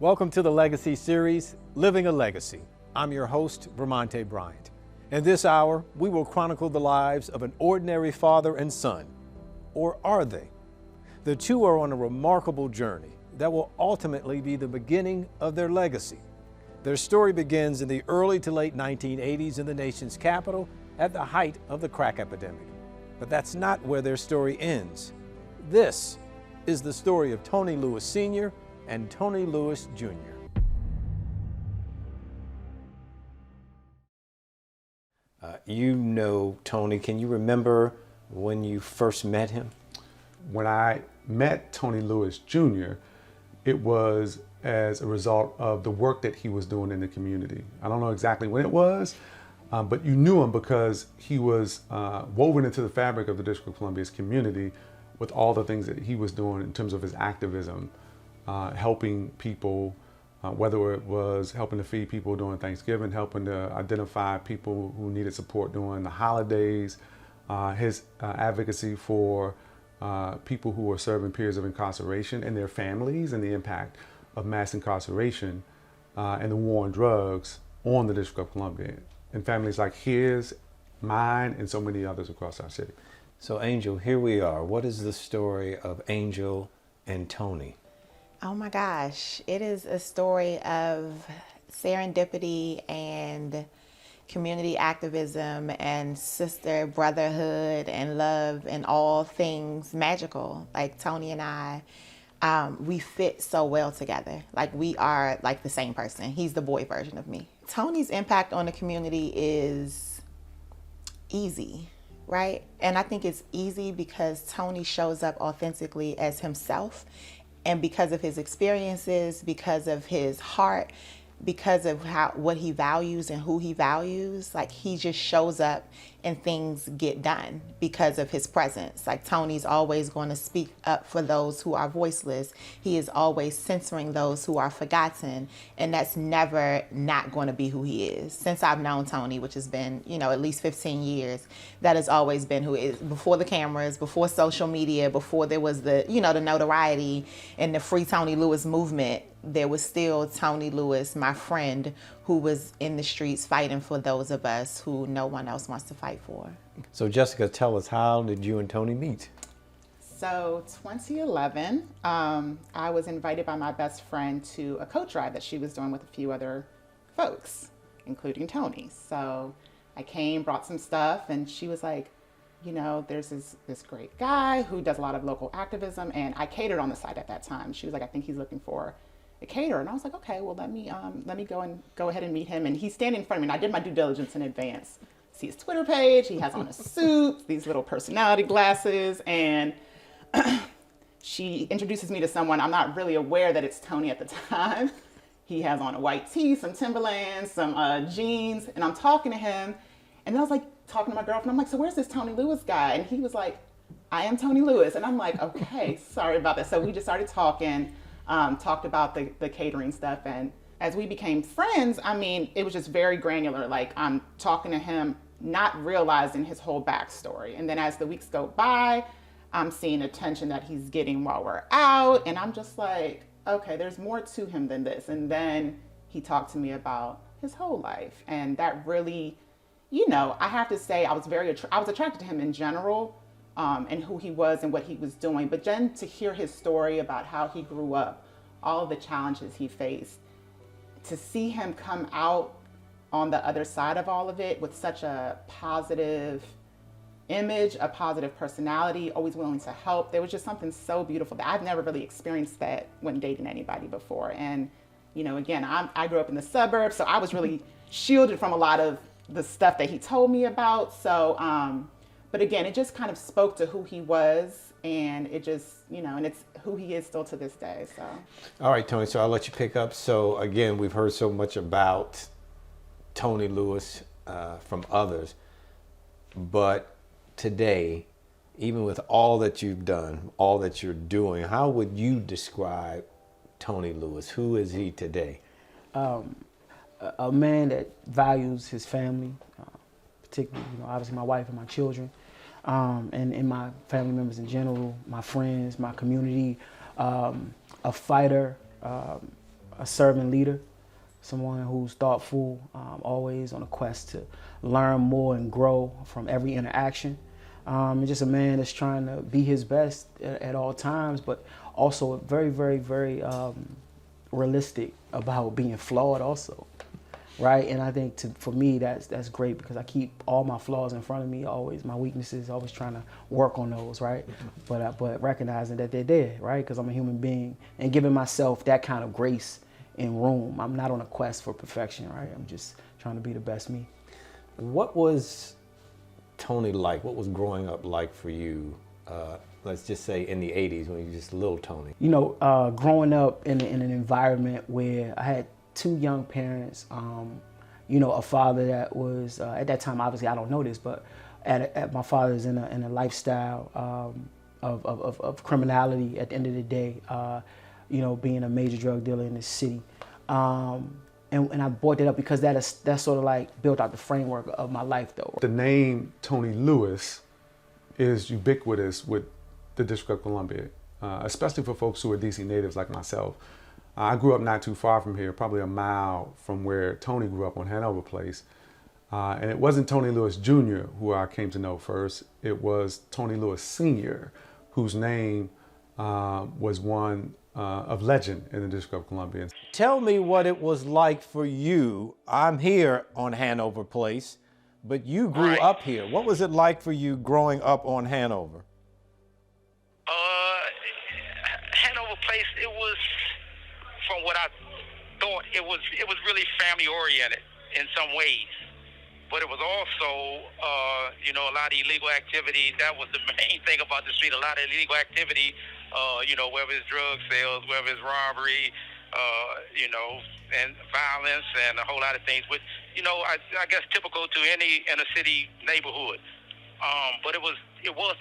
Welcome to the Legacy Series, Living a Legacy. I'm your host, Vermonte Bryant. In this hour, we will chronicle the lives of an ordinary father and son. Or are they? The two are on a remarkable journey that will ultimately be the beginning of their legacy. Their story begins in the early to late 1980s in the nation's capital at the height of the crack epidemic. But that's not where their story ends. This is the story of Tony Lewis Sr. and Tony Lewis Jr. You know Tony. Can you remember when you first met him? When I met Tony Lewis Jr., it was as a result of the work that he was doing in the community. I don't know exactly when it was, but you knew him because he was woven into the fabric of the District of Columbia's community with all the things that he was doing in terms of his activism, helping people, whether it was helping to feed people during Thanksgiving, helping to identify people who needed support during the holidays, his advocacy for people who are serving periods of incarceration and their families, and the impact of mass incarceration and the war on drugs on the District of Columbia and families like his, mine, and so many others across our city. So Angel, here we are. What is the story of Angel and Tony? Oh my gosh, it is a story of serendipity and community activism and sister brotherhood and love and all things magical. Like Tony and I, we fit so well together. Like we are like the same person. He's the boy version of me. Tony's impact on the community is easy, right? And I think it's easy because Tony shows up authentically as himself, and because of his experiences, because of his heart, because of what he values and who he values, like he just shows up and things get done because of his presence. Like Tony's always going to speak up for those who are voiceless. He is always censoring those who are forgotten. And that's never not going to be who he is. Since I've known Tony, which has been, at least 15 years, that has always been who he is. Before the cameras, before social media, before there was the notoriety and the Free Tony Lewis movement, there was still Tony Lewis, my friend, who was in the streets fighting for those of us who no one else wants to fight for. So Jessica, tell us, how did you and Tony meet? So 2011, I was invited by my best friend to a coat drive that she was doing with a few other folks, including Tony. So I came, brought some stuff, and she was like, there's this great guy who does a lot of local activism, and I catered on the site at that time. She was like, I think he's looking for a caterer. And I was like, okay, well, let me go ahead and meet him. And he's standing in front of me, and I did my due diligence in advance. See his Twitter page, he has on a suit, these little personality glasses, and she introduces me to someone. I'm not really aware that it's Tony at the time. He has on a white tee, some Timberlands, some jeans, and I'm talking to him, and I was like talking to my girlfriend. I'm like, so where's this Tony Lewis guy? And he was like, I am Tony Lewis. And I'm like, okay, sorry about that. So we just started talking. Talked about the catering stuff, and as we became friends, it was just very granular. Like I'm talking to him, not realizing his whole backstory. And then as the weeks go by, I'm seeing attention that he's getting while we're out, and I'm just like, okay, there's more to him than this. And then he talked to me about his whole life, and that really, I have to say, I was attracted to him in general. And who he was and what he was doing. But then to hear his story about how he grew up, all of the challenges he faced, to see him come out on the other side of all of it with such a positive image, a positive personality, always willing to help. There was just something so beautiful that I've never really experienced that when dating anybody before. And, again, I grew up in the suburbs, so I was really shielded from a lot of the stuff that he told me about. So, but again, it just kind of spoke to who he was, and it just, and it's who he is still to this day, so. All right, Tony, so I'll let you pick up. So again, we've heard so much about Tony Lewis from others, but today, even with all that you've done, all that you're doing, how would you describe Tony Lewis? Who is he today? A man that values his family, particularly, obviously my wife and my children. And my family members in general, my friends, my community, a fighter, a servant leader, someone who's thoughtful, always on a quest to learn more and grow from every interaction. And just a man that's trying to be his best at all times, but also very, very, very realistic about being flawed also, right? And I think for me, that's great because I keep all my flaws in front of me, always my weaknesses, always trying to work on those, right? But recognizing that they're there, right? Because I'm a human being, and giving myself that kind of grace and room. I'm not on a quest for perfection, right? I'm just trying to be the best me. What was Tony like? What was growing up like for you? Let's just say in the 80s when you were just little Tony. You know, growing up in an environment where I had two young parents, you know, a father that was, at that time, obviously I don't know this, but my father's in a lifestyle of criminality at the end of the day, you know, being a major drug dealer in the city. And I brought that up because that's sort of like built out the framework of my life though. The name Tony Lewis is ubiquitous with the District of Columbia, especially for folks who are DC natives like myself. I grew up not too far from here, probably a mile from where Tony grew up on Handover Place. And it wasn't Tony Lewis Jr. who I came to know first. It was Tony Lewis Sr., whose name was one of legend in the District of Columbia. Tell me what it was like for you. I'm here on Handover Place, but you grew up here. What was it like for you growing up on Handover? Handover Place, it was, from what I thought, it was really family oriented in some ways. But it was also, you know, a lot of illegal activity. That was the main thing about the street, a lot of illegal activity, you know, whether it's drug sales, whether it's robbery, you know, and violence and a whole lot of things. But, you know, I guess typical to any inner city neighborhood. But it was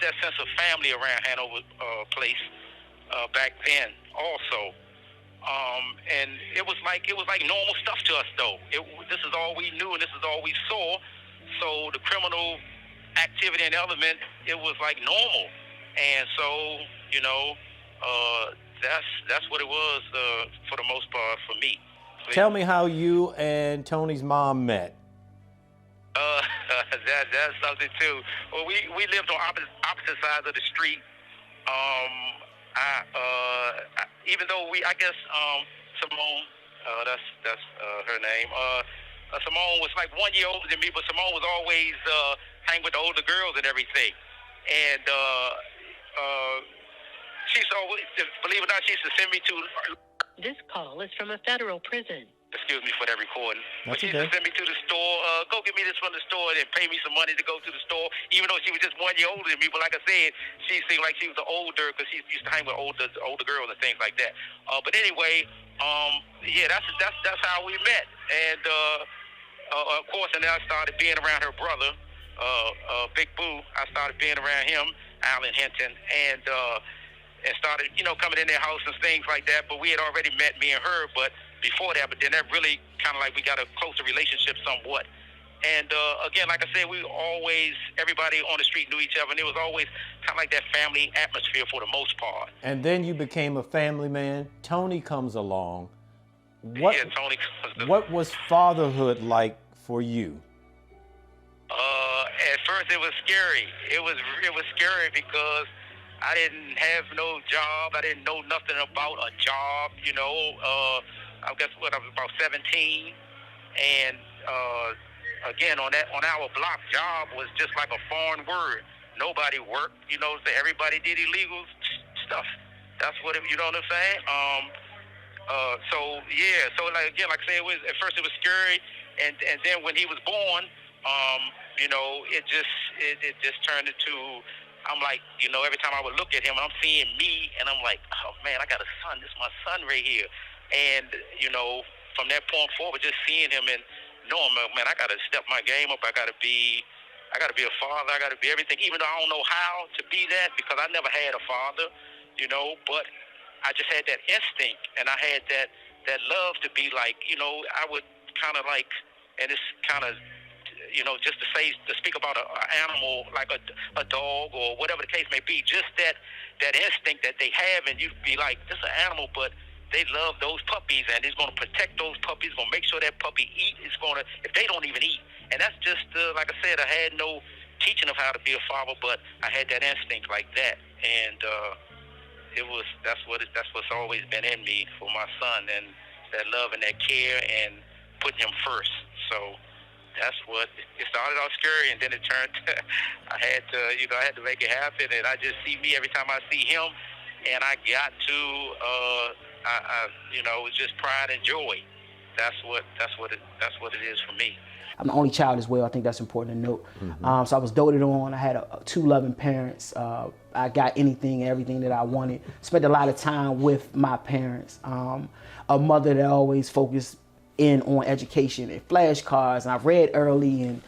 that sense of family around Handover Place back then also. And it was like normal stuff to us though. This is all we knew and this is all we saw. So the criminal activity and element, it was like normal. And so, you know, that's what it was for the most part for me. Tell me how you and Tony's mom met. That's something too. Well, we lived on opposite sides of the street. Even though I guess Simone, that's her name. Simone was like 1 year older than me, but Simone was always hang with the older girls and everything. And she used to always, believe it or not, she used to send me to. This call is from a federal prison. Excuse me for that recording. That's but she okay. used to send me to the store, go get me this from the store, and pay me some money to go to the store, even though she was just 1 year older than me. But like I said, she seemed like she was older because she used to hang with older girls and things like that. But anyway, yeah, that's how we met. And of course, and then I started being around her brother, Big Boo. I started being around him, Alan Hinton, and started, you know, coming in their house and things like that. But we had already met, me and her, but before that, but then that really kind of like we got a closer relationship somewhat. And again, like I said, everybody on the street knew each other, and it was always kind of like that family atmosphere for the most part. And then you became a family man. Tony comes along. Yeah, Tony comes. What was fatherhood like for you? At first, it was scary. It was scary because I didn't have no job. I didn't know nothing about a job, you know. I guess I was about 17, and again on our block, job was just like a foreign word. Nobody worked, you know. So everybody did illegal stuff. That's what you know what I'm saying. So yeah, so like I said, at first it was scary, and then when he was born, you know, it just turned into. I'm like, you know, every time I would look at him, I'm seeing me, and I'm like, oh man, I got a son. This is my son right here. And, you know, from that point forward, just seeing him and knowing, man, I got to step my game up. I got to be a father. I got to be everything, even though I don't know how to be that because I never had a father, you know, but I just had that instinct and I had that love to be like, you know, I would kind of like, and it's kind of, you know, just to speak about an animal like a dog or whatever the case may be, just that instinct that they have, and you'd be like, this is an animal, but they love those puppies, and he's going to protect those puppies, going to make sure that puppy eat. It's going to, if they don't even eat. And that's just, like I said, I had no teaching of how to be a father, but I had that instinct like that. And that's what's always been in me for my son, and that love and that care and putting him first. So that's what, it started out scary, and then it turned to, I had to make it happen, and I just see me every time I see him, and I got to, it's just pride and joy. That's what it is for me. I'm the only child as well. I think that's important to note. So I was doted on. I had two loving parents. I got anything and everything that I wanted. Spent a lot of time with my parents. A mother that always focused in on education and flashcards. And I read early and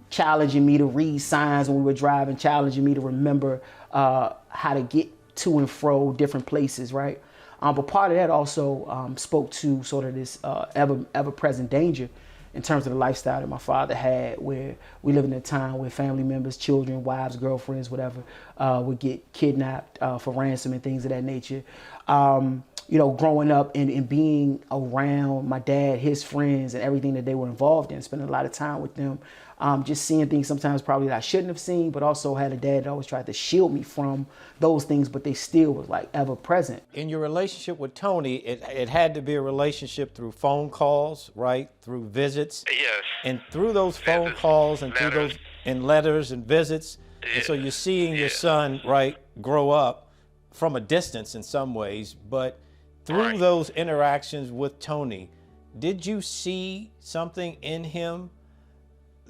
challenging me to read signs when we were driving, challenging me to remember how to get to and fro different places, right? But part of that also spoke to sort of this ever-present danger in terms of the lifestyle that my father had, where we live in a time where family members, children, wives, girlfriends, whatever, would get kidnapped for ransom and things of that nature. Growing up and being around my dad, his friends, and everything that they were involved in, spending a lot of time with them, just seeing things sometimes probably that I shouldn't have seen, but also had a dad that always tried to shield me from those things, but they still was like ever present. In your relationship with Tony, it had to be a relationship through phone calls, right? Through visits. Yes. And through those phone calls and letters. through those and letters and visits. Yeah. And so you're seeing your son, right, grow up from a distance in some ways, but through those interactions with Tony, did you see something in him,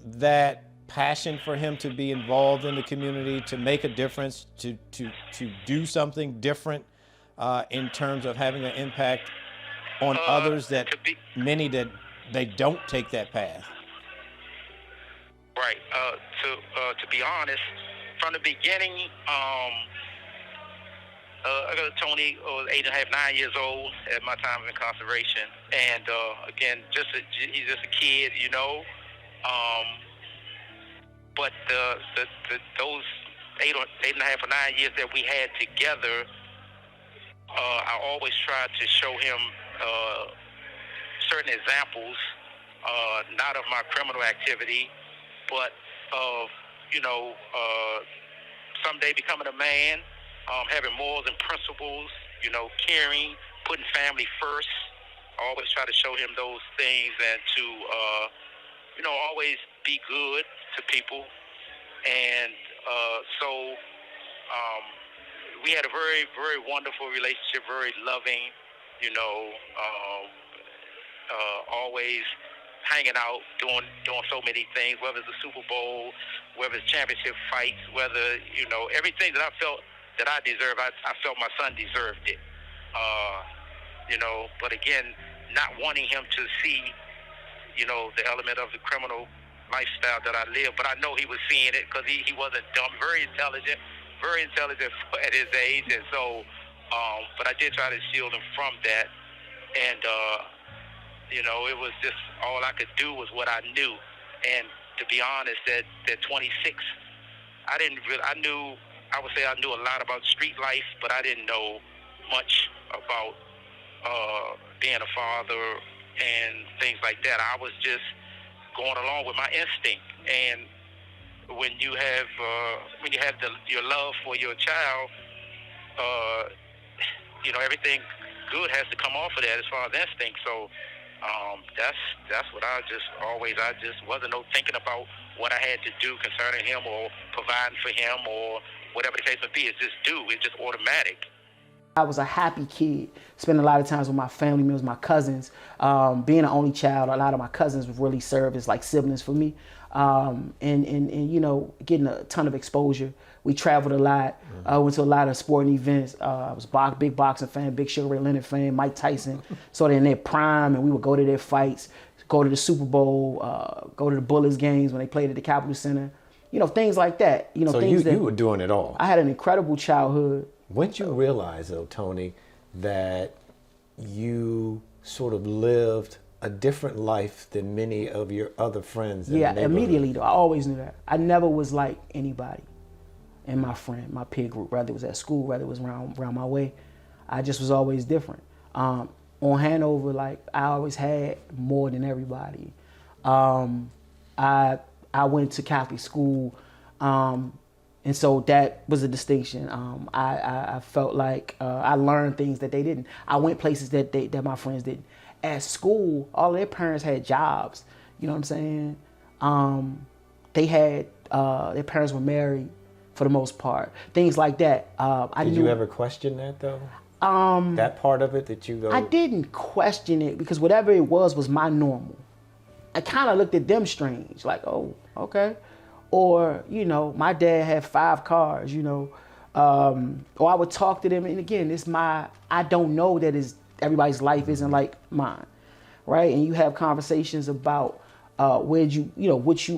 that passion for him to be involved in the community, to make a difference, to do something different in terms of having an impact on others, that many that they don't take that path? Right. To be honest, from the beginning, I got Tony was 8.5, 9 years old at my time of incarceration, and again, he's just a kid, But those 8.5 or 9 years that we had together, I always tried to show him certain examples, not of my criminal activity, but of someday becoming a man. Having morals and principles, caring, putting family first. I always try to show him those things, and to, always be good to people. And so we had a very, very wonderful relationship, very loving, always hanging out, doing so many things, whether it's the Super Bowl, whether it's championship fights, whether, everything that I felt that I deserve, I felt my son deserved it. But again, not wanting him to see, the element of the criminal lifestyle that I live. But I know he was seeing it, because he wasn't dumb, very intelligent at his age. And so, but I did try to shield him from that. And, it was just, all I could do was what I knew. And to be honest, at 26, I would say I knew a lot about street life, but I didn't know much about being a father and things like that. I was just going along with my instinct. And when you have your love for your child, everything good has to come off of that as far as instinct. So that's what I just wasn't thinking about what I had to do concerning him or providing for him or whatever the case may be. It's just automatic. I was a happy kid, spending a lot of times with my family members, my cousins. Being an only child, a lot of my cousins would really serve as like siblings for me. And getting a ton of exposure. We traveled a lot, went to a lot of sporting events. I was a big boxing fan, big Sugar Ray Leonard fan, Mike Tyson. So they're in their prime, and we would go to their fights, go to the Super Bowl, go to the Bullets games when they played at the Capitol Center. Things like that. So things you were doing it all. I had an incredible childhood. When did you realize, though, Tony, that you sort of lived a different life than many of your other friends? Yeah, immediately, though. I always knew that. I never was like anybody in my peer group, whether it was at school, whether it was around my way. I just was always different. On Handover, like I always had more than everybody. I went to Catholic school, and so that was a distinction. I felt like I learned things that they didn't. I went places that my friends didn't. At school, all their parents had jobs. You know what I'm saying? They had their parents were married for the most part. Things like that. Did you ever question that though? That part of it that you go. I didn't question it because whatever it was my normal. I kind of looked at them strange, like, oh, okay. Or, you know, my dad had 5 cars, you know. Or I would talk to them, and again, I don't know that everybody's life isn't like mine, right? And you have conversations about what you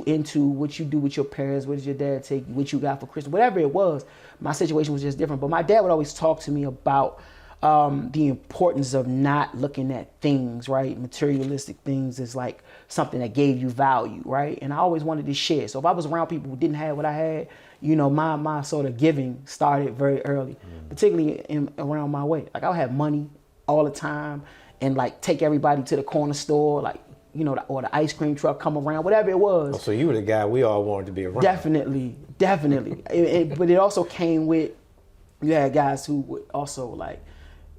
into, what you do with your parents, what did your dad take you, what you got for Christmas, whatever it was. My situation was just different. But my dad would always talk to me about the importance of not looking at things, right? Materialistic things is like something that gave you value, right? And I always wanted to share. So if I was around people who didn't have what I had, you know, my sort of giving started very early, particularly around my way. Like I would have money all the time and like take everybody to the corner store, like, you know, or the ice cream truck come around, whatever it was. Oh, so you were the guy we all wanted to be around. Definitely. But it also came with, you had guys who would also like,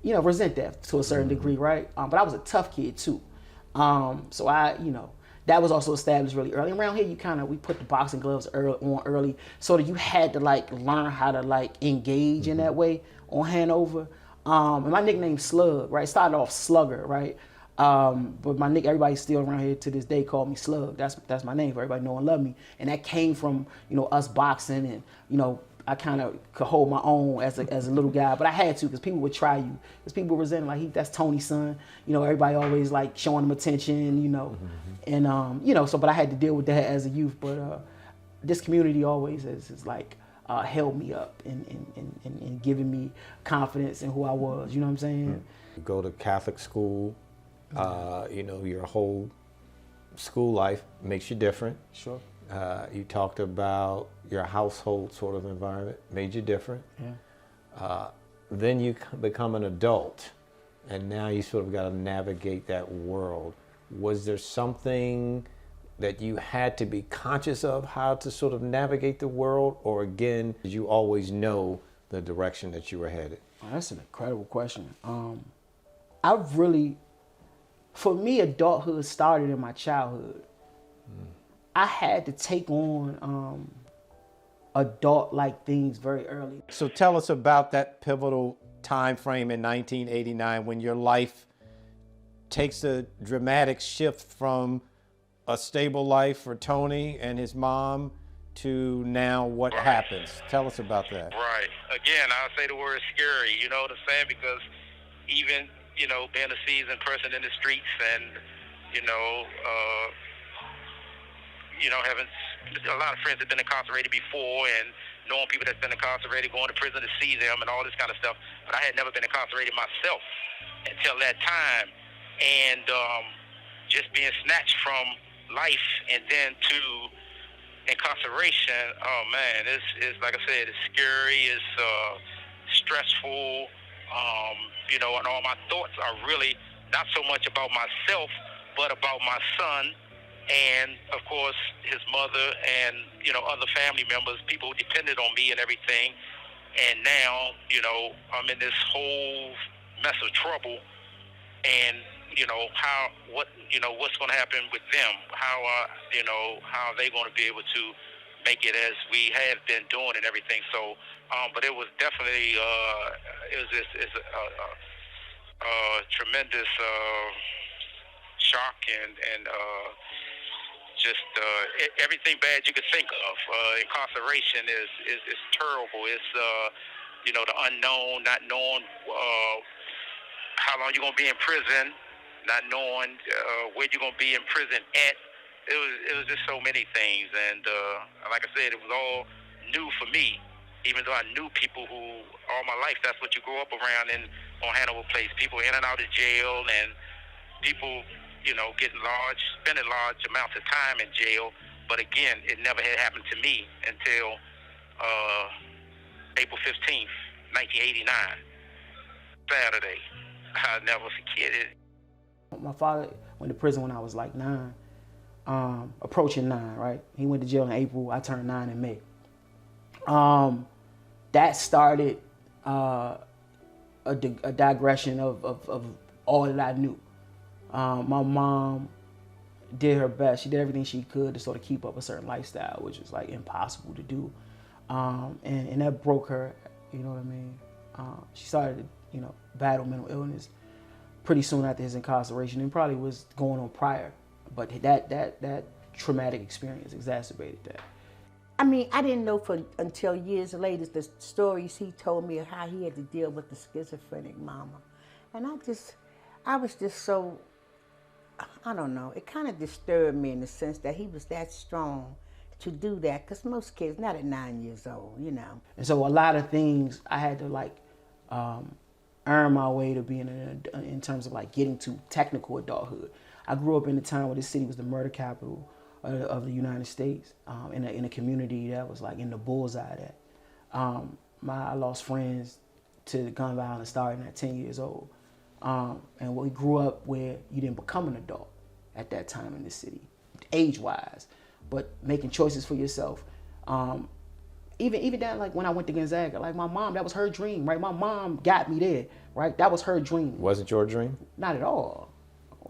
you know, resent that to a certain degree, right? But I was a tough kid too. So that was also established really early. Around here, we put the boxing gloves on early so that you had to like learn how to like engage in that way on Handover. And my nickname Slug, right? Started off Slugger, right? But everybody still around here to this day call me Slug. That's my name for everybody know and love me. And that came from, you know, us boxing and, you know, I kind of could hold my own as a little guy, but I had to because people would try you. Because people resent like that's Tony's son. You know, everybody always like showing him attention, you know. And, you know, but I had to deal with that as a youth. But this community always has like held me up and given me confidence in who I was. You know what I'm saying? You go to Catholic school, you know, your whole school life makes you different. Sure. You talked about your household sort of environment, made you different. Yeah. Then you become an adult, and now you sort of got to navigate that world. Was there something that you had to be conscious of how to sort of navigate the world, or again, did you always know the direction that you were headed? Oh, that's an incredible question. For me, adulthood started in my childhood. I had to take on adult-like things very early. So tell us about that pivotal time frame in 1989 when your life takes a dramatic shift from a stable life for Tony and his mom to now what happens. Tell us about that. Right. Again, I'll say the word scary, you know what I'm saying? Because even, you know, being a seasoned person in the streets and, having a lot of friends that have been incarcerated before and knowing people that's been incarcerated, going to prison to see them and all this kind of stuff. But I had never been incarcerated myself until that time. And just being snatched from life and then to incarceration, oh man, it's like I said, it's scary, it's stressful, and all my thoughts are really not so much about myself, but about my son and, of course, his mother and, other family members, people who depended on me and everything. And now, I'm in this whole mess of trouble and, what's going to happen with them? How are they going to be able to make it as we have been doing and everything? So, but it was definitely, it's a tremendous shock and just everything bad you could think of. Incarceration is terrible. It's, the unknown, not knowing how long you're going to be in prison, not knowing where you're going to be in prison at. It was just so many things. And like I said, it was all new for me, even though I knew people who all my life, that's what you grow up around on Handover Place. People in and out of jail and people, spending large amounts of time in jail. But again, it never had happened to me until April 15th, 1989, Saturday. I'll never forget it. My father went to prison when I was like 9, approaching 9, right? He went to jail in April. I turned 9 in May. That started a digression of all that I knew. My mom did her best. She did everything she could to sort of keep up a certain lifestyle, which was like impossible to do. And that broke her, you know what I mean? She started to, battle mental illness pretty soon after his incarceration, and probably was going on prior. But that traumatic experience exacerbated that. I mean, I didn't know until years later the stories he told me of how he had to deal with the schizophrenic mama. And I was just so, I don't know, it kind of disturbed me in the sense that he was that strong to do that, because most kids, not at 9 years old, And so a lot of things I had to earn my way to being in terms of getting to technical adulthood. I grew up in a time where this city was the murder capital of the United States, in a community that was in the bullseye of that. I lost friends to gun violence starting at 10 years old. And we grew up where you didn't become an adult at that time in the city, age-wise, but making choices for yourself. Even down when I went to Gonzaga, my mom, that was her dream, right? My mom got me there, right? That was her dream. Wasn't your dream? Not at all.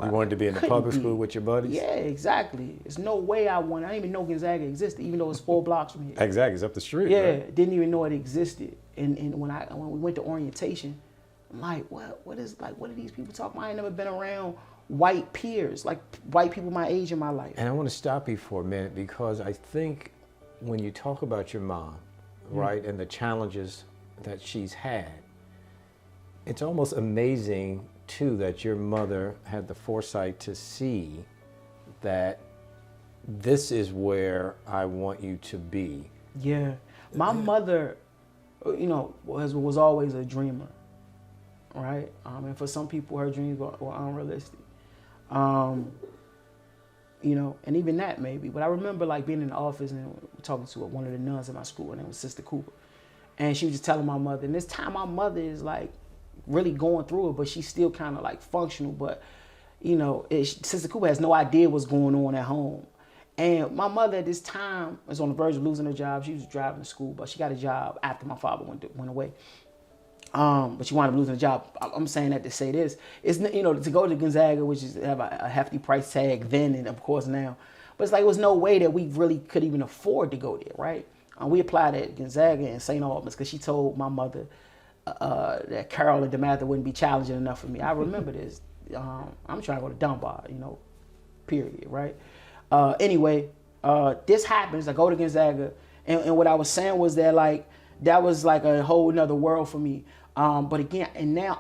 You wanted to be in the public school with your buddies? Yeah, exactly. There's no way I didn't even know Gonzaga existed, even though it's 4 blocks from here. Exactly, it's up the street. Yeah, right? Didn't even know it existed. And when we went to orientation, I'm like, what are these people talking about? I ain't never been around white peers, white people my age in my life. And I want to stop you for a minute, because I think when you talk about your mom, right, and the challenges that she's had, it's almost amazing too that your mother had the foresight to see that this is where I want you to be. Yeah, my mother, was always a dreamer, right? And for some people, her dreams were unrealistic. And even that maybe. But I remember being in the office and talking to one of the nuns at my school. Her name was Sister Cooper, and she was just telling my mother. And this time, my mother is really going through it, but she's still kind of functional. But Sister Cooper has no idea what's going on at home. And my mother at this time was on the verge of losing her job. She was driving to school, but she got a job after my father went away. But she wound up losing a job. I'm saying that to say this. It's, to go to Gonzaga, which is have a hefty price tag then and of course now. But it's it was no way that we really could even afford to go there, right? We applied at Gonzaga and St. Albans because she told my mother that Carol and DeMatha wouldn't be challenging enough for me. I remember this. I'm trying to go to Dunbar, period, right? Anyway, this happens. I go to Gonzaga, and what I was saying was that that was a whole nother world for me. But again,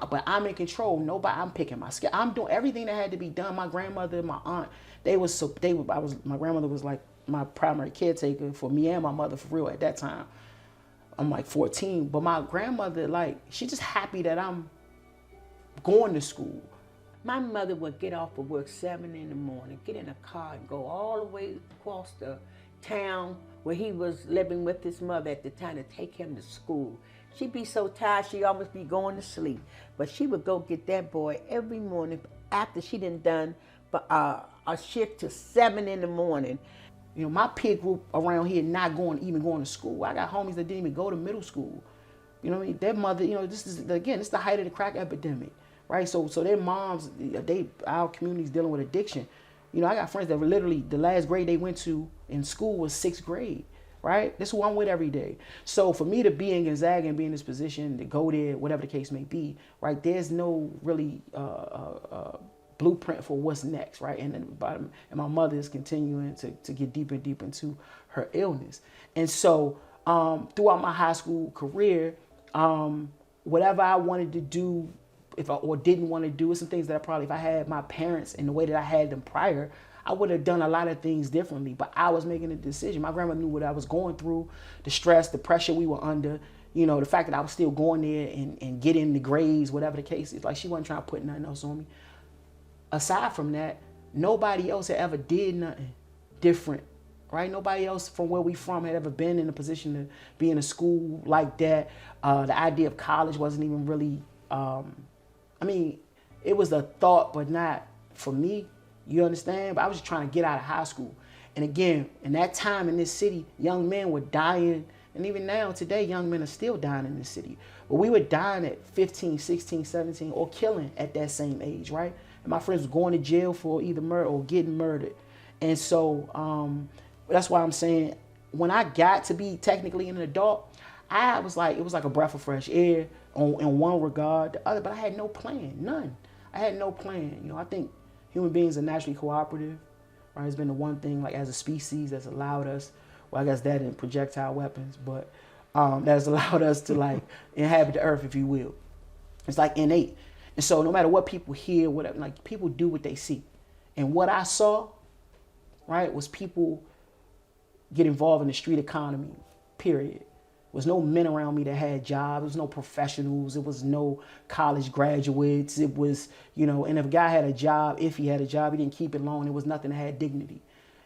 but I'm in control. I'm picking my schedule. I'm doing everything that had to be done. My grandmother, my aunt, my grandmother was my primary caretaker for me and my mother for real at that time. I'm 14, but my grandmother, she just happy that I'm going to school. My mother would get off of work 7 in the morning, get in a car and go all the way across the town where he was living with his mother at the time to take him to school. She'd be so tired, she'd almost be going to sleep. But she would go get that boy every morning after she done a shift till 7 in the morning. My peer group around here not even going to school. I got homies that didn't even go to middle school. Their mother, this is the height of the crack epidemic, right? So their moms, our community's dealing with addiction. I got friends that were literally, the last grade they went to in school was 6th grade, right? That's who I'm with every day. So for me to be in Gonzaga and be in this position, to go there, whatever the case may be, right? There's no really blueprint for what's next, right? And my mother is continuing to get deeper and deeper into her illness. And so throughout my high school career, whatever I wanted to do, or didn't want to do, it's some things that if I had my parents in the way that I had them prior, I would have done a lot of things differently. But I was making a decision. My grandma knew what I was going through, the stress, the pressure we were under, the fact that I was still going there and getting the grades, whatever the case is. She wasn't trying to put nothing else on me. Aside from that, nobody else had ever did nothing different, right? Nobody else from where we from had ever been in a position to be in a school like that. The idea of college wasn't even really, it was a thought, but not for me. You understand? But I was just trying to get out of high school. And again, in that time in this city, young men were dying. And even now, today, young men are still dying in this city. But we were dying at 15, 16, 17, or killing at that same age, right? And my friends were going to jail for either murder or getting murdered. And so that's why I'm saying, when I got to be technically an adult, I was like, it was like a breath of fresh air in one regard, the other, but I had no plan, none. I had no plan. You know, I think human beings are naturally cooperative, right? It's been the one thing, like, as a species that's allowed us, well, I guess that and projectile weapons, but that has allowed us to, like, inhabit the earth, if you will. It's like innate. And so no matter what people hear, whatever, like, people do what they see. And what I saw, right, was people get involved in the street economy, period. There was no men around me that had jobs. There was no professionals. There was no college graduates. It was, you know, and if a guy had a job, if he had a job, he didn't keep it long. It was nothing that had dignity.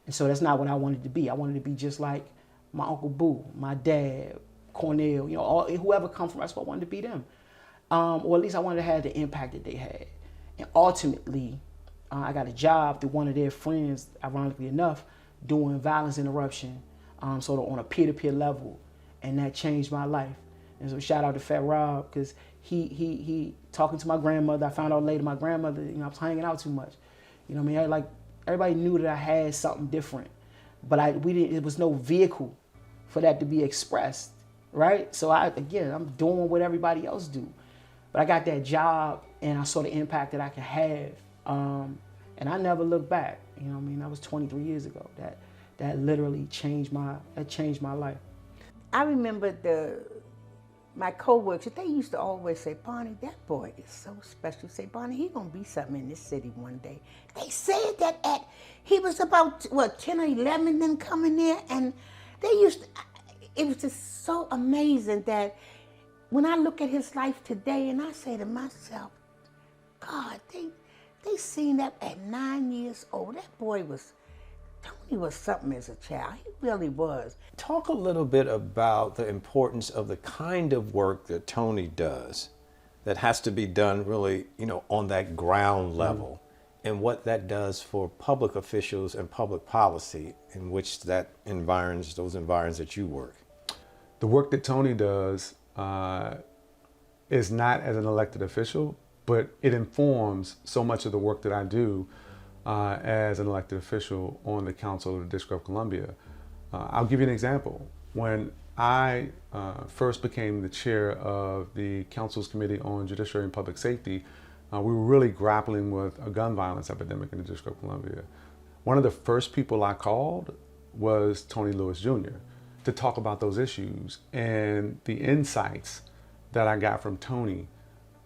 And so that's not what I wanted to be. I wanted to be just like my Uncle Boo, my dad, Cornell, you know, whoever come from, that's what I wanted to be them. Or at least I wanted to have the impact that they had. And ultimately, I got a job through one of their friends, ironically enough, doing violence interruption, sort of on a peer-to-peer level. And that changed my life. And so shout out to Fat Rob, because he talking to my grandmother. I found out later my grandmother, you know, I was hanging out too much. You know what I mean? Like, everybody knew that I had something different, but it was no vehicle for that to be expressed, right? So I'm doing what everybody else do. But I got that job and I saw the impact that I could have. And I never looked back. You know what I mean? That was 23 years ago. That literally changed my life. I remember my co-workers, they used to always say, Bonnie, that boy is so special. Say, Bonnie, he gonna be something in this city one day. They said that he was about, 10 or 11 then coming there, and they used to, it was just so amazing that when I look at his life today and I say to myself, God, they seen that at 9 years old. That boy Tony was something as a child. He really was. Talk a little bit about the importance of the kind of work that Tony does that has to be done really, you know, on that ground level, and what that does for public officials and public policy in which those environs that you work. The work that Tony does is not as an elected official, but it informs so much of the work that I do as an elected official on the Council of the District of Columbia. I'll give you an example. When I first became the chair of the Council's Committee on Judiciary and Public Safety, we were really grappling with a gun violence epidemic in the District of Columbia. One of the first people I called was Tony Lewis Jr. to talk about those issues, and the insights that I got from Tony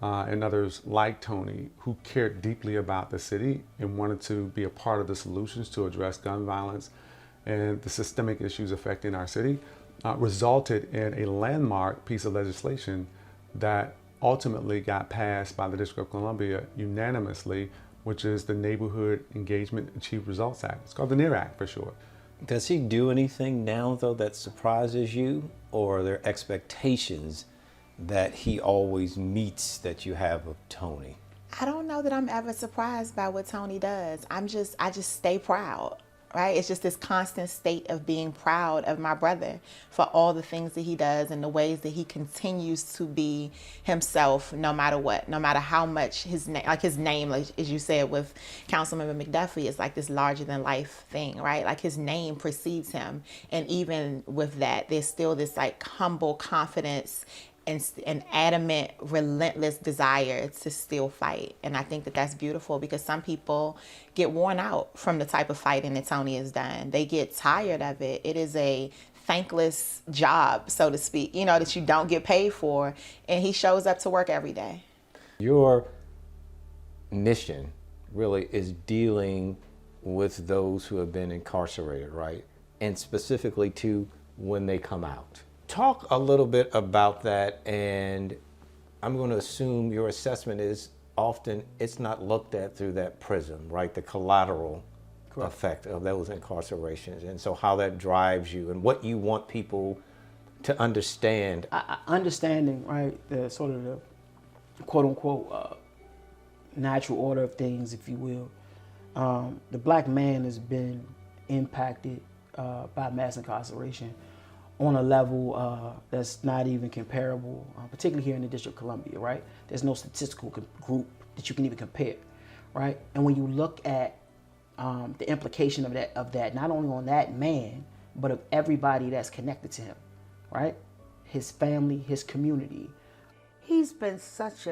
and others like Tony, who cared deeply about the city and wanted to be a part of the solutions to address gun violence and the systemic issues affecting our city, resulted in a landmark piece of legislation that ultimately got passed by the District of Columbia unanimously, which is the Neighborhood Engagement Achieved Results Act. It's called the NEAR Act for short. Does he do anything now, though, that surprises you, or are there expectations that he always meets that you have of Tony? I don't know that I'm ever surprised by what Tony does. I just stay proud, right? It's just this constant state of being proud of my brother for all the things that he does and the ways that he continues to be himself, no matter what, no matter how much his name, like as you said with Councilmember McDuffie, is like this larger than life thing, right? Like his name precedes him. And even with that, there's still this like humble confidence and an adamant, relentless desire to still fight. And I think that that's beautiful, because some people get worn out from the type of fighting that Tony has done. They get tired of it. It is a thankless job, so to speak, you know, that you don't get paid for. And he shows up to work every day. Your mission really is dealing with those who have been incarcerated, right? And specifically to when they come out. Talk a little bit about that, and I'm going to assume your assessment is often it's not looked at through that prism, right? The collateral effect of those incarcerations, and so how that drives you and what you want people to understand. Understanding, right, the sort of the quote unquote natural order of things, if you will. The black man has been impacted by mass incarceration on a level that's not even comparable, particularly here in the District of Columbia, right? There's no statistical group that you can even compare, right? And when you look at the implication of that, not only on that man, but of everybody that's connected to him, right? His family, his community. He's been such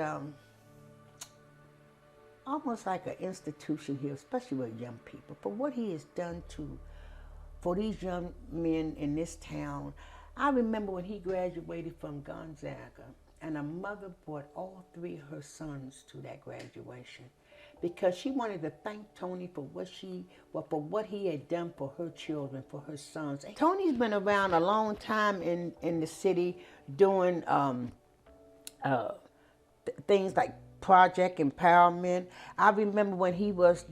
almost like an institution here, especially with young people, for what he has done for these young men in this town. I remember when he graduated from Gonzaga, and a mother brought all 3 of her sons to that graduation because she wanted to thank Tony for what he had done for her children, for her sons. Tony's been around a long time in the city doing things like project empowerment. I remember when he was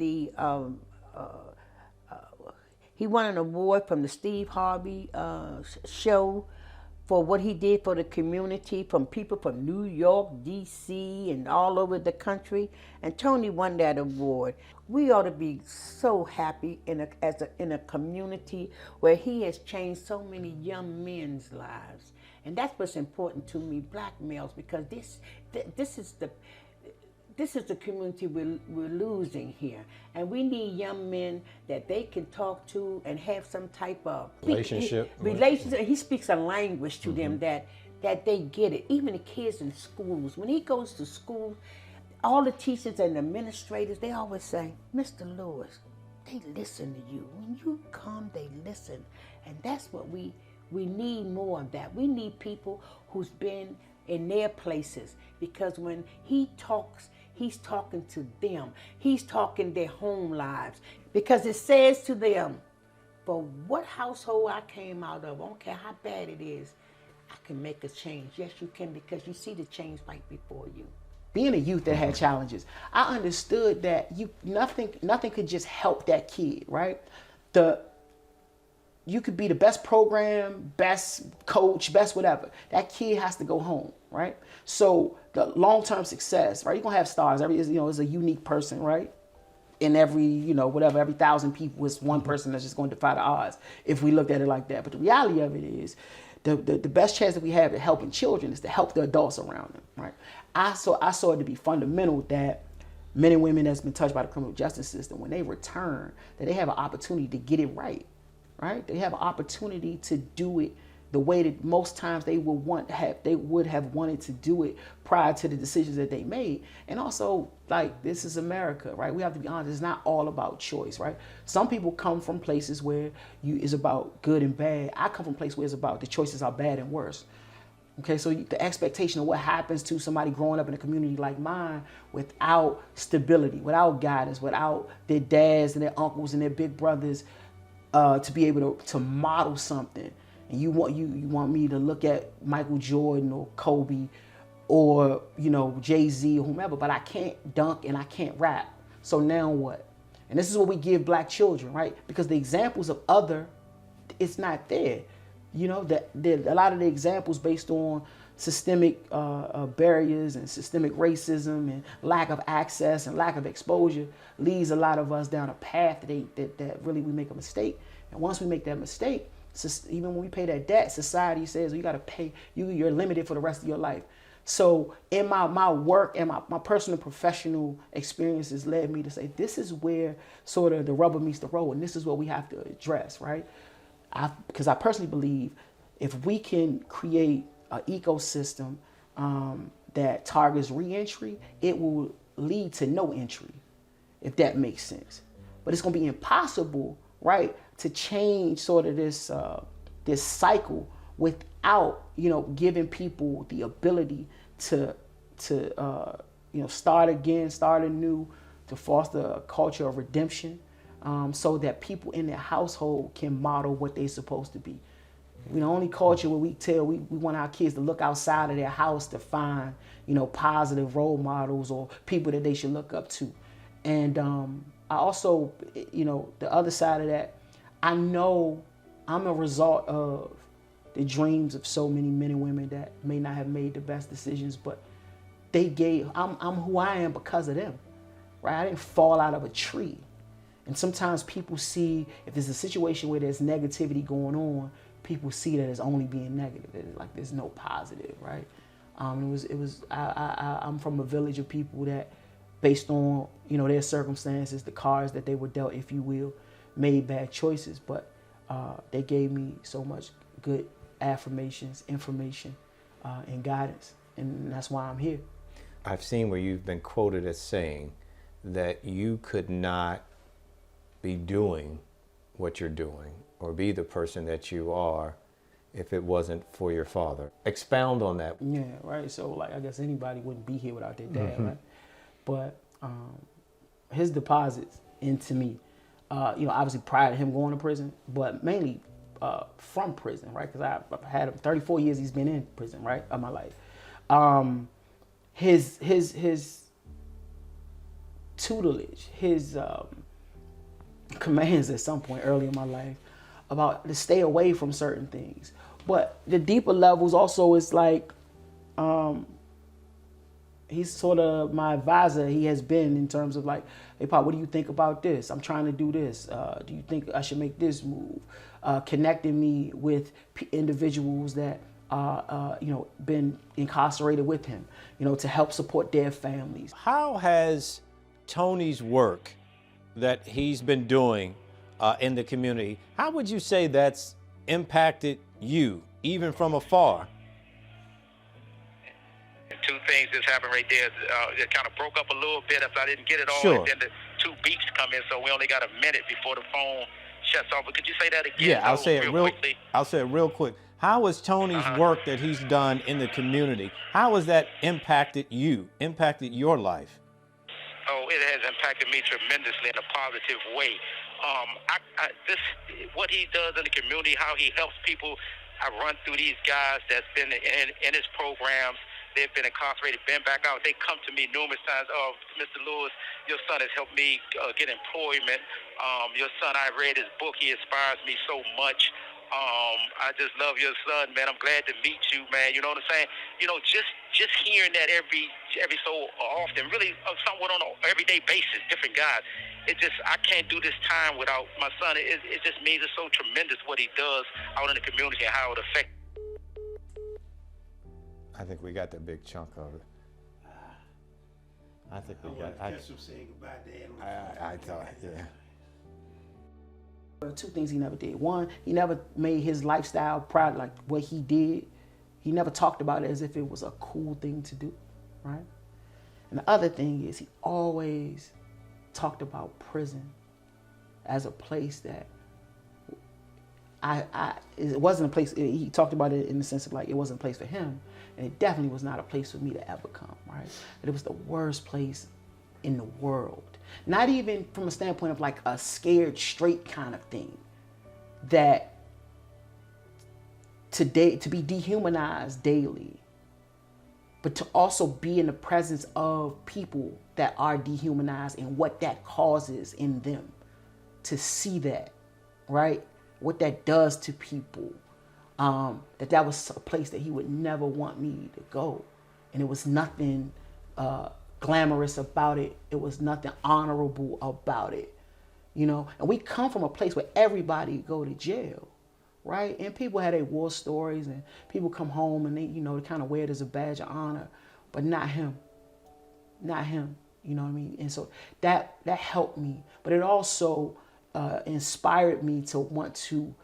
he won an award from the Steve Harvey show for what he did for the community, from people from New York, D.C., and all over the country. And Tony won that award. We ought to be so happy in a community where he has changed so many young men's lives. And that's what's important to me, black males, because this is the community we're losing here. And we need young men that they can talk to and have some type of relationship. He speaks a language to them that they get it. Even the kids in schools, when he goes to school, all the teachers and administrators, they always say, Mr. Lewis, they listen to you. When you come, they listen. And that's what we need more of that. We need people who's been in their places, because when he talks, he's talking to them. He's talking their home lives, because it says to them, for what household I came out of, I don't care how bad it is, I can make a change. Yes, you can, because you see the change right before you. Being a youth that had challenges, I understood that nothing could just help that kid, right? You could be the best program, best coach, best whatever. That kid has to go home, right? So the long-term success, right? You're gonna have stars. Is a unique person, right? In every 1,000 people is one person that's just gonna defy the odds if we looked at it like that. But the reality of it is, the best chance that we have at helping children is to help the adults around them, right? I saw it to be fundamental that men and women that's been touched by the criminal justice system, when they return, that they have an opportunity to get it right. Right? They have an opportunity to do it the way that most times they would have wanted to do it prior to the decisions that they made. And also, like, this is America, right? We have to be honest, it's not all about choice, right? Some people come from places where it's about good and bad. I come from a place where it's about the choices are bad and worse. Okay, so the expectation of what happens to somebody growing up in a community like mine without stability, without guidance, without their dads and their uncles and their big brothers, to be able to model something, and you want me to look at Michael Jordan or Kobe or Jay-Z or whomever, but I can't dunk and I can't rap. So now what? And this is what we give black children, right? Because the examples of it's not there. A lot of the examples based on systemic barriers and systemic racism and lack of access and lack of exposure leads a lot of us down a path that really we make a mistake. And once we make that mistake, even when we pay that debt, society says, you got to pay, you're limited for the rest of your life. So in my work and my personal professional experiences led me to say, this is where sort of the rubber meets the road, and this is what we have to address, right? Because I personally believe if we can create an ecosystem that targets reentry, it will lead to no entry, if that makes sense. But it's going to be impossible, right, to change sort of this cycle without giving people the ability to start again, start anew, to foster a culture of redemption, so that people in their household can model what they're supposed to be. We're the only culture where we want our kids to look outside of their house to find, positive role models or people that they should look up to. And I also, the other side of that, I know I'm a result of the dreams of so many men and women that may not have made the best decisions, but I'm who I am because of them. right? I didn't fall out of a tree. And sometimes people see, if there's a situation where there's negativity going on, people see that as only being negative. It's like there's no positive, right? I'm from a village of people that, based on, you know, their circumstances, the cards that they were dealt, if you will, made bad choices. But they gave me so much good affirmations, information, and guidance. And that's why I'm here. I've seen where you've been quoted as saying that you could not be doing what you're doing or be the person that you are if it wasn't for your father. Expound on that. Yeah, right. So, like, I guess anybody wouldn't be here without their dad, right? But his deposits into me, you know, obviously prior to him going to prison, but mainly from prison, right? Because I've had him 34 years. He's been in prison, right, of my life. His tutelage, his commands at some point early in my life about to stay away from certain things. But the deeper levels also is like, he's sort of my advisor. He has been in terms of like, hey, Pop, what do you think about this? I'm trying to do this. Do you think I should make this move? Connecting me with individuals that you know, been incarcerated with him, you know, to help support their families. How has Tony's work that he's been doing in the community, how would you say that's impacted you, even from afar? Two things just happened right there. It kind of broke up a little bit if I didn't get it all. Sure. And then the two beeps come in, so we only got a minute before the phone shuts off. But could you say that again? Yeah, I'll say it real quickly. I'll say it real quick. How has Tony's work that he's done in the community, how has that impacted you, impacted your life? Oh, it has impacted me tremendously in a positive way. What he does in the community, how he helps people. I run through these guys that's been in his programs. They've been incarcerated, been back out. They come to me numerous times. Oh, Mr. Lewis, your son has helped me get employment. Your son, I read his book. He inspires me so much. I just love your son, man. I'm glad to meet you, man. You know what I'm saying? You know, just hearing that every so often, really somewhat on an everyday basis, different guys. I can't do this time without my son. It just means it's so tremendous what he does out in the community and how it affects. I think we got the big chunk of it. I think we got it. I say goodbye, Dad. I thought, yeah. Two things he never did. One, he never made his lifestyle proud, like what he did. He never talked about it as if it was a cool thing to do, right? And the other thing is he always talked about prison as a place that it wasn't a place. He talked about it in the sense of like it wasn't a place for him, and it definitely was not a place for me to ever come, right? But it was the worst place in the world. Not even from a standpoint of like a scared straight kind of thing, that today to be dehumanized daily, but to also be in the presence of people that are dehumanized and what that causes in them, to see that, right? What that does to people, that was a place that he would never want me to go. And it was nothing glamorous about it. It was nothing honorable about it, you know? And we come from a place where everybody go to jail, right? And people had their war stories and people come home and they, you know, they kind of wear it as a badge of honor, but not him, you know what I mean? And so that helped me, but it also inspired me to want to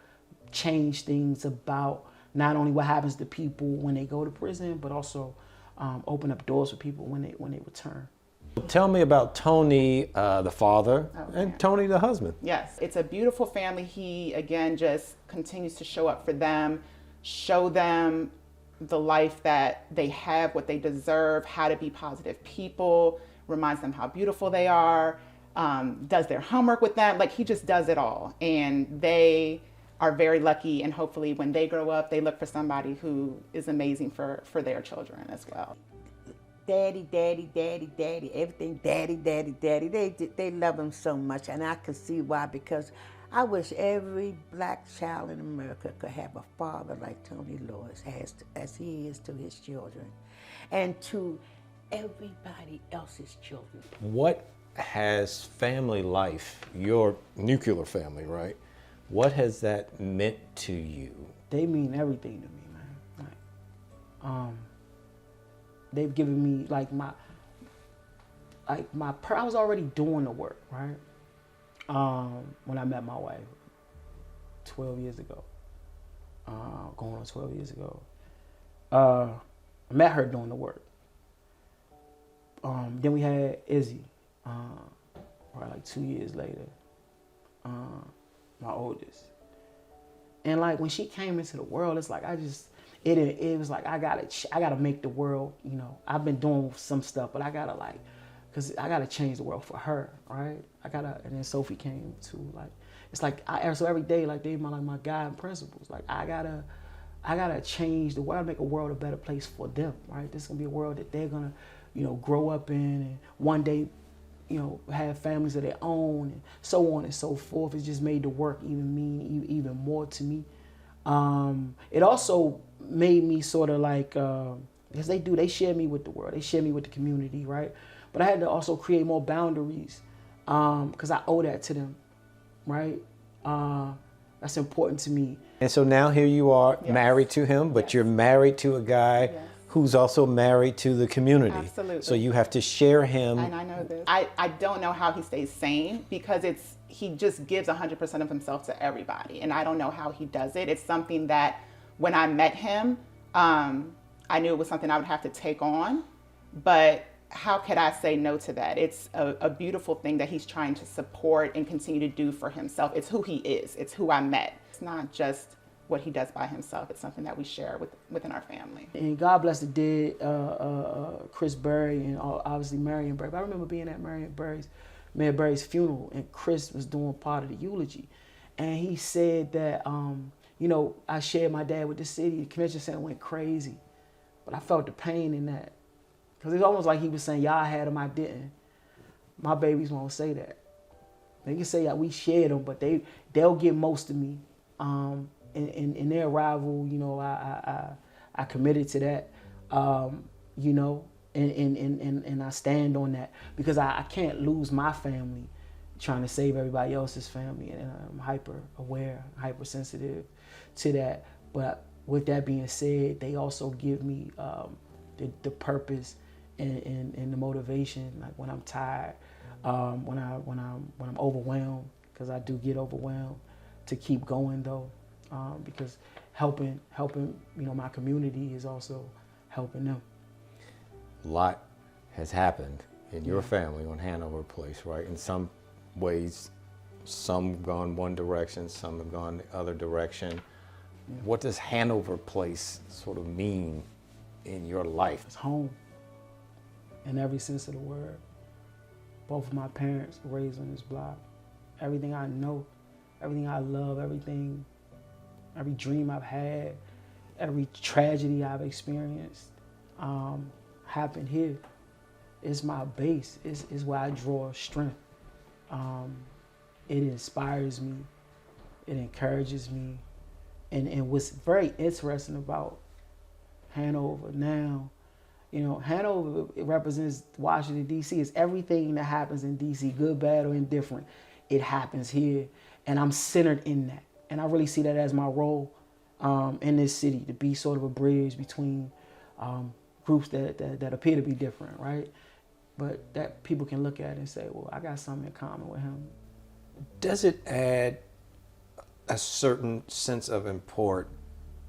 change things about not only what happens to people when they go to prison, but also open up doors for people when they return. Tell me about Tony, the father, and Tony, the husband. Yes, it's a beautiful family. He, again, just continues to show up for them, show them the life that they have, what they deserve, how to be positive people, reminds them how beautiful they are, does their homework with them. Like, he just does it all. And they are very lucky, and hopefully when they grow up, they look for somebody who is amazing for their children as well. Daddy, daddy, daddy, daddy, everything daddy, daddy, daddy. They love him so much, and I can see why, because I wish every black child in America could have a father like Tony Lewis has, as he is to his children, and to everybody else's children. What has family life, your nuclear family, right? What has that meant to you? They mean everything to me, man. Like, they've given me I was already doing the work, right? When I met my wife 12 years ago, going on 12 years ago. I met her doing the work. Then we had Izzy, probably like 2 years later, my oldest. And like when she came into the world, it's like it was like I gotta make the world, you know. I've been doing some stuff, but I gotta cause I gotta change the world for her, right? And then Sophie came too. Like it's like so every day, like they my guiding principles. Like I gotta change the world, make a world a better place for them, right? This is gonna be a world that they're gonna, you know, grow up in, and one day, you know, have families of their own, and so on and so forth. It just made the work mean even more to me. It also made me sort of like, because they share me with the world, they share me with the community, right? But I had to also create more boundaries, because I owe that to them, right? That's important to me. And so now here you are, Yes. married to him, but Yes. you're married to a guy Yes. who's also married to the community. Absolutely. So you have to share him. And I know this. I don't know how he stays sane, because he just gives 100% of himself to everybody. And I don't know how he does it. It's something that when I met him, I knew it was something I would have to take on. But how could I say no to that? It's a beautiful thing that he's trying to support and continue to do for himself. It's who he is. It's who I met. It's not just what he does by himself. It's something that we share within our family. And God bless the dead, Chris Berry, and obviously Marion Berry. But I remember being at Mayor Berry's funeral, and Chris was doing part of the eulogy. And he said that, you know, I shared my dad with the city. The convention center went crazy. But I felt the pain in that. Because it's almost like he was saying, y'all had him, I didn't. My babies won't say that. They can say, yeah, we shared them, but they'll get most of me. In their arrival, you know, I committed to that, you know, and I stand on that, because I can't lose my family trying to save everybody else's family, and I'm hyper aware, hypersensitive to that. But with that being said, they also give me the purpose and the motivation, like when I'm tired, when I'm overwhelmed, because I do get overwhelmed, to keep going though. Because helping, you know, my community is also helping them. A lot has happened in your family on Handover Place, right? In some ways, some have gone one direction, some have gone the other direction. Yeah. What does Handover Place sort of mean in your life? It's home, in every sense of the word. Both of my parents were raised on this block. Everything I know, everything I love, every dream I've had, every tragedy I've experienced happened here. It's my base. It's where I draw strength. It inspires me. It encourages me. And what's very interesting about Handover now, you know, Handover, it represents Washington, D.C. It's everything that happens in D.C., good, bad, or indifferent. It happens here, and I'm centered in that. And I really see that as my role in this city, to be sort of a bridge between groups that appear to be different, right? But that people can look at and say, well, I got something in common with him. Does it add a certain sense of import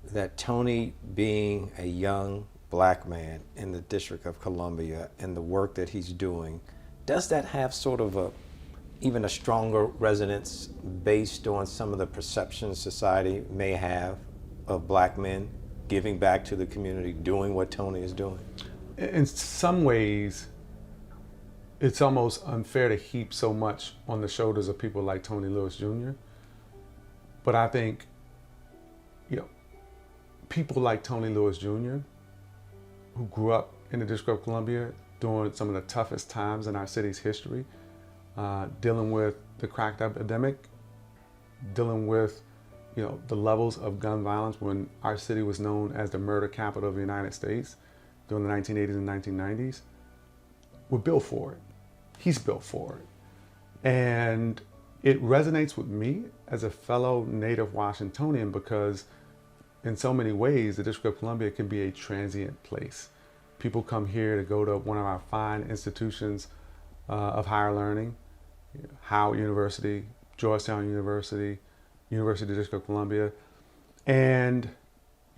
that Tony, being a young black man in the District of Columbia and the work that he's doing, does that have sort of even a stronger resonance based on some of the perceptions society may have of black men giving back to the community, doing what Tony is doing? In some ways, it's almost unfair to heap so much on the shoulders of people like Tony Lewis Jr. But I think, you know, people like Tony Lewis Jr., who grew up in the District of Columbia during some of the toughest times in our city's history, dealing with the crack epidemic, dealing with, you know, the levels of gun violence when our city was known as the murder capital of the United States during the 1980s and 1990s, were built for it. he's built for it. And it resonates with me as a fellow native Washingtonian because in so many ways, the District of Columbia can be a transient place. People come here to go to one of our fine institutions of higher learning, Howard University, Georgetown University, University of the District of Columbia, and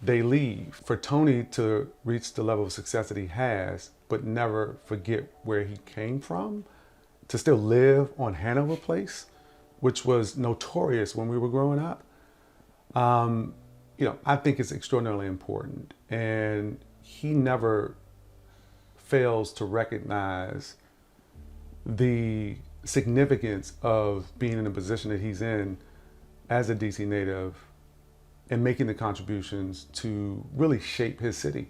they leave. For Tony to reach the level of success that he has, but never forget where he came from, to still live on Handover Place, which was notorious when we were growing up, I think it's extraordinarily important. And he never fails to recognize the significance of being in the position that he's in as a DC native and making the contributions to really shape his city.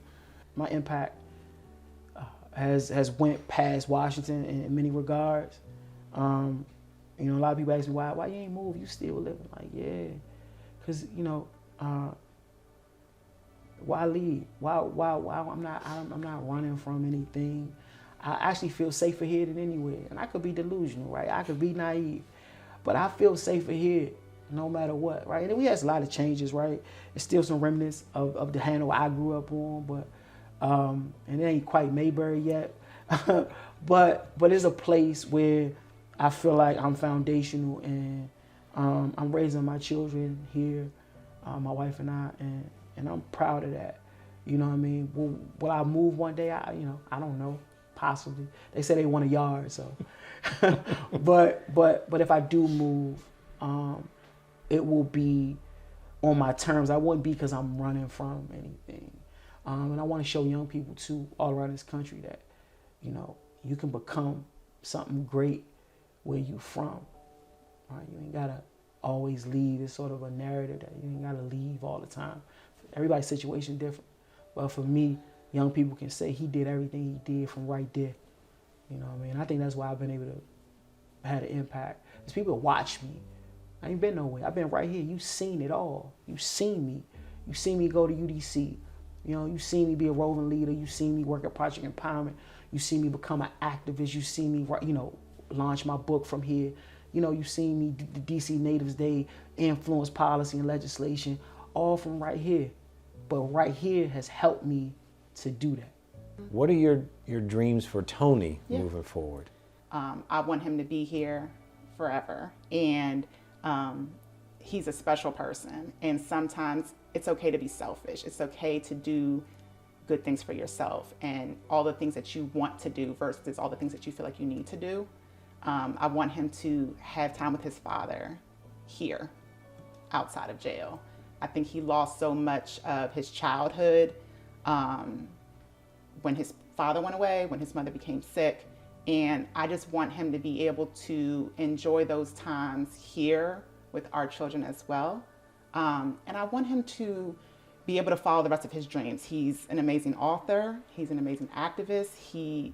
My impact has went past Washington in many regards. A lot of people ask me, why you ain't move? You still living? Like, yeah, because why leave? Why I'm not running from anything. I actually feel safer here than anywhere. And I could be delusional, right? I could be naive, but I feel safer here no matter what, right? And we had a lot of changes, right? There's still some remnants of the Hanover I grew up on, but and it ain't quite Mayberry yet. but it's a place where I feel like I'm foundational, and I'm raising my children here, my wife and I, and I'm proud of that. You know what I mean? Will I move one day? I don't know. Possibly. They say they want a yard, so. but if I do move, it will be on my terms. I wouldn't be because I'm running from anything. And I want to show young people too, all around this country, that you can become something great where you from. Right? You ain't gotta always leave. It's sort of a narrative that you ain't gotta leave all the time. Everybody's situation different. But for me, young people can say he did everything he did from right there. You know what I mean? I think that's why I've been able to have an impact. Because people watch me. I ain't been nowhere. I've been right here. You've seen it all. You've seen me. You've seen me go to UDC. You've seen me be a roving leader. You've seen me work at Project Empowerment. You've seen me become an activist. You've seen me, launch my book from here. You've seen me, the DC Natives Day, influence policy and legislation, all from right here. But right here has helped me to do that. What are your dreams for Tony moving forward? I want him to be here forever. And he's a special person. And sometimes it's okay to be selfish. It's okay to do good things for yourself and all the things that you want to do versus all the things that you feel like you need to do. I want him to have time with his father here, outside of jail. I think he lost so much of his childhood when his father went away, when his mother became sick. And I just want him to be able to enjoy those times here with our children as well. And I want him to be able to follow the rest of his dreams. He's an amazing author. He's an amazing activist. He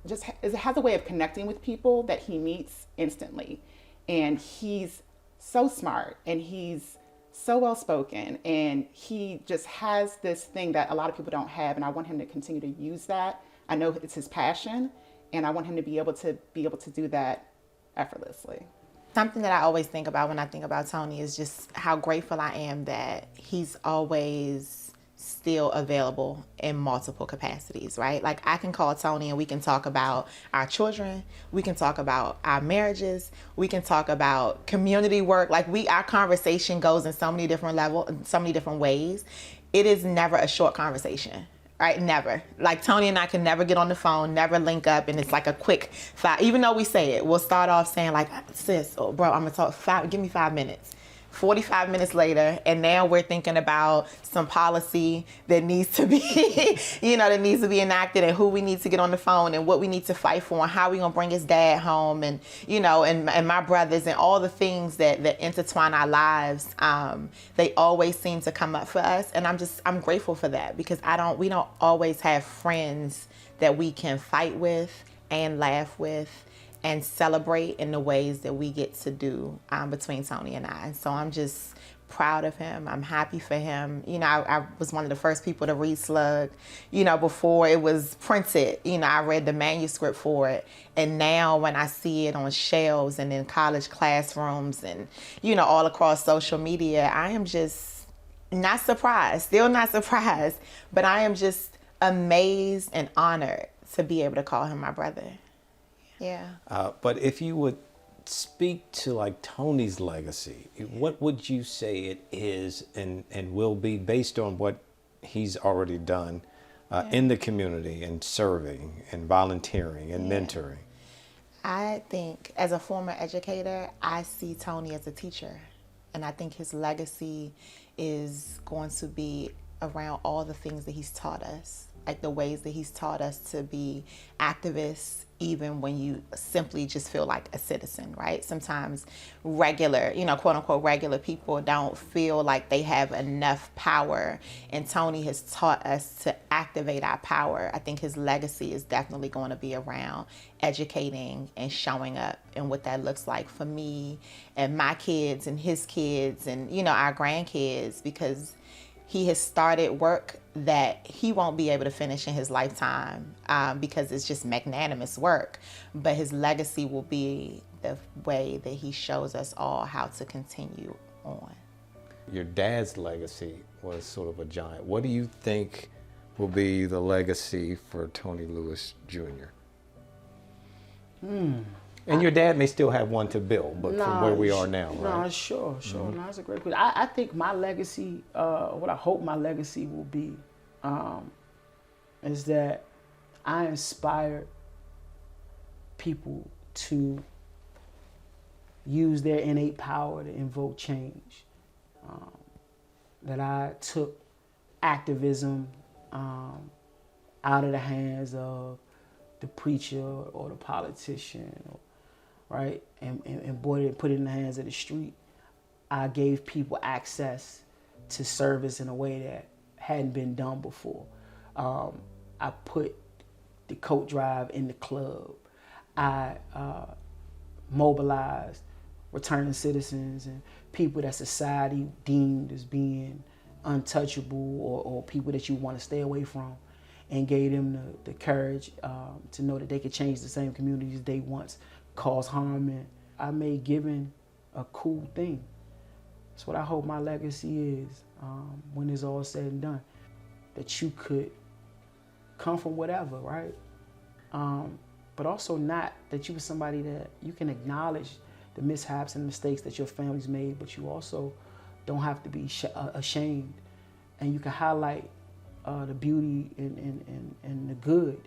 just has a way of connecting with people that he meets instantly. And he's so smart, and he's so well-spoken, and he just has this thing that a lot of people don't have, and I want him to continue to use that. I know it's his passion, and I want him to be able to do that effortlessly. Something that I always think about when I think about Tony is just how grateful I am that he's always still available in multiple capacities, right? Like, I can call Tony and we can talk about our children, we can talk about our marriages, we can talk about community work. Like, our conversation goes in so many different levels, so many different ways. It is never a short conversation. Right? Never. Like, Tony and I can never get on the phone, never link up, and it's like a quick even though we say it, we'll start off saying like, sis, or bro, I'm gonna talk give me 5 minutes. 45 minutes later, and now we're thinking about some policy that needs to be, that needs to be enacted, and who we need to get on the phone, and what we need to fight for, and how we gonna bring his dad home, and and my brothers, and all the things that intertwine our lives. They always seem to come up for us, and I'm grateful for that, because we don't always have friends that we can fight with and laugh with and celebrate in the ways that we get to do between Tony and I. And so I'm just proud of him. I'm happy for him. You know, I was one of the first people to read Slug, you know, before it was printed. You know, I read the manuscript for it. And now when I see it on shelves and in college classrooms and, you know, all across social media, I am just not surprised, still not surprised, but I am just amazed and honored to be able to call him my brother. Yeah. But if you would speak to like Tony's legacy, what would you say it is and will be based on what he's already done in the community and serving and volunteering and mentoring? I think as a former educator, I see Tony as a teacher. And I think his legacy is going to be around all the things that he's taught us, like the ways that he's taught us to be activists, even when you simply just feel like a citizen, right? Sometimes regular, you know, quote unquote, regular people don't feel like they have enough power. And Tony has taught us to activate our power. I think his legacy is definitely going to be around educating and showing up and what that looks like for me and my kids and his kids and, you know, our grandkids, because he has started work that he won't be able to finish in his lifetime because it's just magnanimous work. But his legacy will be the way that he shows us all how to continue on. Your dad's legacy was sort of a giant. What do you think will be the legacy for Tony Lewis Jr.? And your dad may still have one to build, but from where we are now, right? No, sure. No, that's a great question. I think my legacy, what I hope my legacy will be, is that I inspired people to use their innate power to invoke change. That I took activism out of the hands of the preacher or the politician, right? And put it in the hands of the street. I gave people access to service in a way that hadn't been done before. I put the coat drive in the club. I mobilized returning citizens and people that society deemed as being untouchable or people that you want to stay away from, and gave them the courage to know that they could change the same communities they once caused harm in. I made giving a cool thing. That's what I hope my legacy is when it's all said and done. That you could come from whatever, right? But also not that you were somebody that you can acknowledge the mishaps and mistakes that your family's made, but you also don't have to be ashamed. And you can highlight the beauty and the good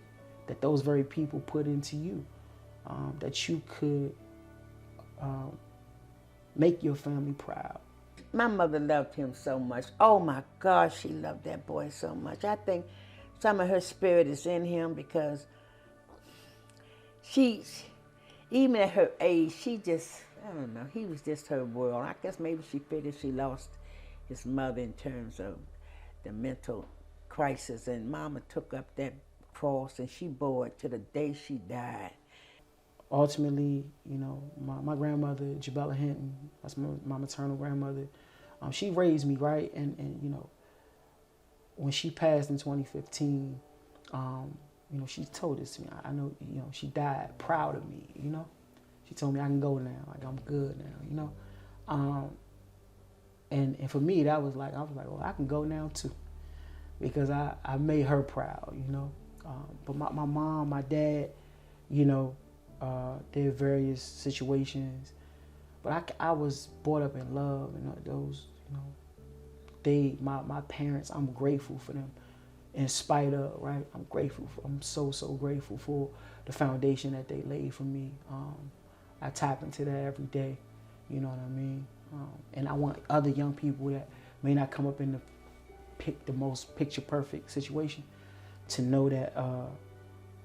that those very people put into you. That you could make your family proud. My mother loved him so much. Oh my gosh, she loved that boy so much. I think some of her spirit is in him because she, even at her age, she just, I don't know, he was just her world. I guess maybe she figured she lost his mother in terms of the mental crisis, and Mama took up that cross and she bore it to the day she died. Ultimately, you know, my grandmother, Jabella Hinton, that's my maternal grandmother, she raised me, right? And you know, when she passed in 2015, you know, she told this to me. I know, you know, she died proud of me, you know? She told me I can go now, like I'm good now, you know? And for me, that was like, I was like, well, I can go now too. Because I made her proud, you know? But my mom, my dad, you know, their various situations, but I was brought up in love, and those, you know, my parents, I'm grateful for them, in spite of, right? I'm so grateful for the foundation that they laid for me. I tap into that every day, you know what I mean? And I want other young people that may not come up in the most picture perfect situation to know that,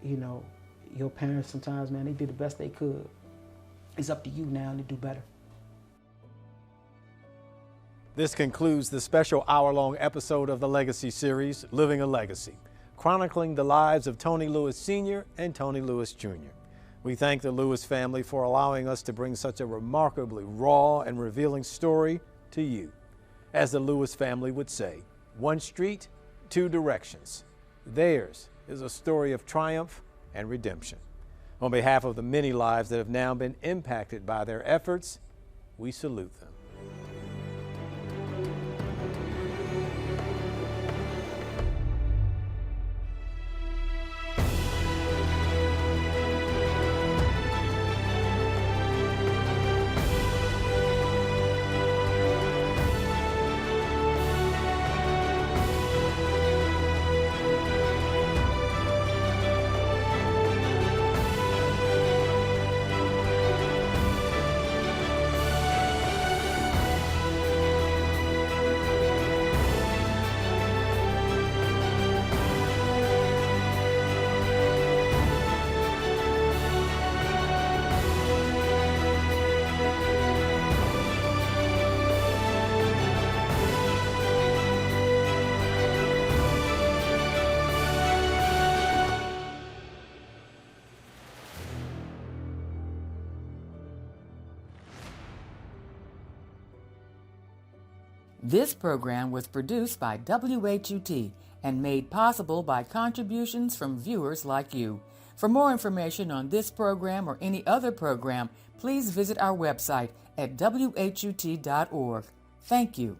you know, your parents sometimes, man, they did the best they could. It's up to you now to do better. This concludes the special hour-long episode of the Legacy series, Living a Legacy, chronicling the lives of Tony Lewis Sr. and Tony Lewis Jr. We thank the Lewis family for allowing us to bring such a remarkably raw and revealing story to you. As the Lewis family would say, one street, two directions. Theirs is a story of triumph and redemption. On behalf of the many lives that have now been impacted by their efforts, we salute them. This program was produced by WHUT and made possible by contributions from viewers like you. For more information on this program or any other program, please visit our website at WHUT.org. Thank you.